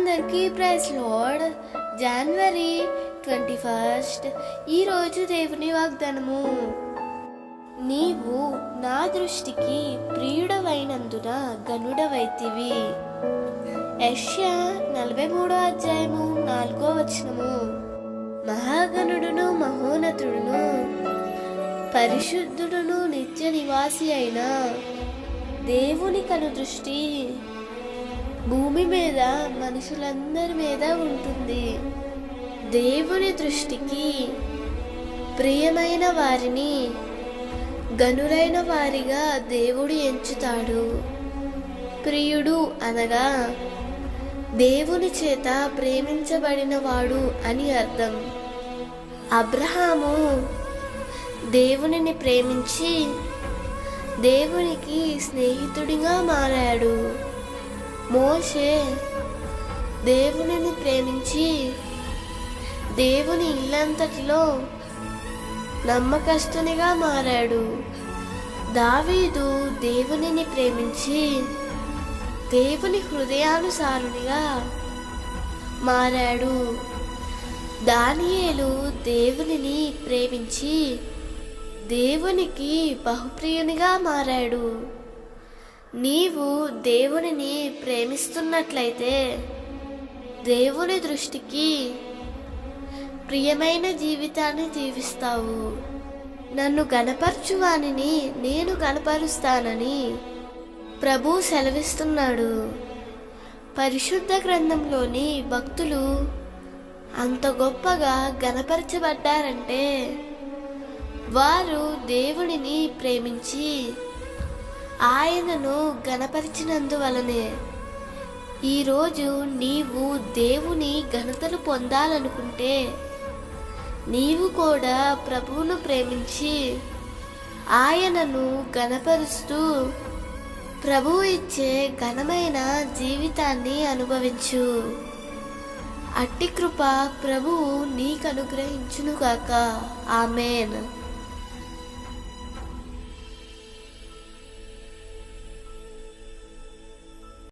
అందరికీ praise lord. జనవరి 21 ఈరోజు దేవుని వాగ్దానము. నీవు నా దృష్టికి ప్రియుడవైనందున గనుడవైతివి. యెషయా 43 అధ్యాయము 4వ వచనము. మహాగణుడును మహోన్నతుడును పరిశుద్ధుడును నిత్య నివాసి అయిన దేవుని కను దృష్టి భూమి మీద మనుషులందరి మీద ఉంటుంది. దేవుని దృష్టికి ప్రియమైన వారిని గనులైన వారిగా దేవుడు ఎంచుతాడు. ప్రియుడు అనగా దేవుని చేత ప్రేమించబడిన వాడు అని అర్థం. అబ్రహాము దేవునిని ప్రేమించి దేవునికి స్నేహితుడిగా మారాడు. మోషే దేవునిని ప్రేమించి దేవుని ఇల్లంతటిలో నమ్మకస్తునిగా మారాడు. దావీదు దేవునిని ప్రేమించి దేవుని హృదయానుసారునిగా మారాడు. దానియేలు దేవునిని ప్రేమించి దేవునికి బహుప్రియునిగా మారాడు. నీవు దేవునిని ప్రేమిస్తున్నట్లయితే దేవుని దృష్టికి ప్రియమైన జీవితాన్ని జీవిస్తావు. నన్ను గణపరచువానిని నేను గణపరుస్తానని ప్రభు సెలవిస్తున్నాడు. పరిశుద్ధ గ్రంథంలోని భక్తులు అంత గొప్పగా గణపరచబడ్డారంటే వారు దేవునిని ప్రేమించి ఆయనను గణపరిచినందువలనే. ఈరోజు నీవు దేవుని ఘనతను పొందాలనుకుంటే నీవు కూడా ప్రభువును ప్రేమించి ఆయనను గణపరుస్తూ ప్రభువు ఇచ్చే ఘనమైన జీవితాన్ని అనుభవించు. అట్టి కృప ప్రభువు నీకు అనుగ్రహించునుగాక. ఆమేన్.